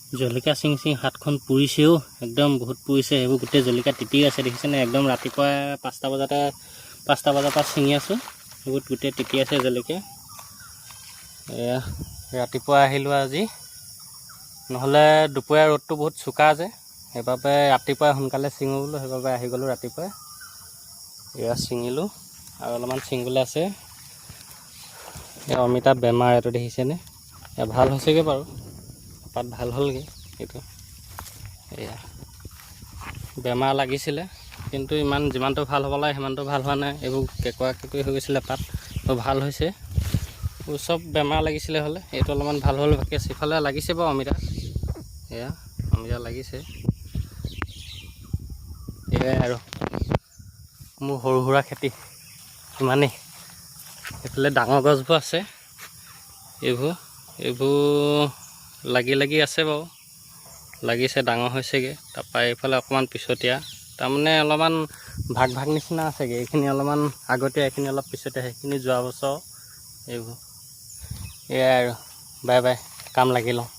জলকীয়া চিং হাতখন পুৰিছেও একদম বহুত পুৰিছে সেইবোৰ গোটেই জলকীয়া তিতি আছে দেখিছেনে একদম ৰাতিপুৱা 5টা বজাৰ পৰা ছিঙি আছোঁ বহুত গোটেই তিতি আছে জলকীয়া এয়া ৰাতিপুৱা আহিলোঁ আজি নহ'লে দুপৰীয়া ৰ'দটো বহুত চোকা যে সেইবাবে ৰাতিপুৱা সোনকালে ছিঙো বোলো সেইবাবে আহি গ'লোঁ ৰাতিপুৱা এয়া ছিঙিলোঁ আৰু অলপমান ছিঙিবলৈ আছে এয়া অমিতা বেমাৰ এইটো দেখিছেনে এয়া ভাল হৈছেগৈ বাৰু পাত ভাল হ'লগৈ এইটো এয়া বেমাৰ লাগিছিলে কিন্তু যিমানটো ভাল হ'ব লাগে সিমানটো ভাল হোৱা নাই এইবোৰ কেঁকুৰা হৈ গৈছিলে পাত ভাল হৈছে চব বেমাৰ লাগিছিলে হ'লে এইটো অলপমান ভাল হ'ল বাকী সিফালে লাগিছে বাৰু অমিতা এয়া অমিতা লাগিছে এয়াই আৰু মোৰ সৰু সুৰা খেতি ইমানেই এইফালে ডাঙৰ গছবোৰ আছে এইবোৰ লাগি আছে বাৰু লাগিছে ডাঙৰ হৈছেগৈ তাৰপৰা এইফালে অকণমান পিছতীয়া তাৰমানে অলপমান ভাগ নিচিনা আছেগৈ এইখিনি অলপমান আগতীয়া এইখিনি অলপ পিছতীয়া সেইখিনি যোৱা বছৰ এইবোৰ এয়াই আৰু বাই কাম লাগি লওঁ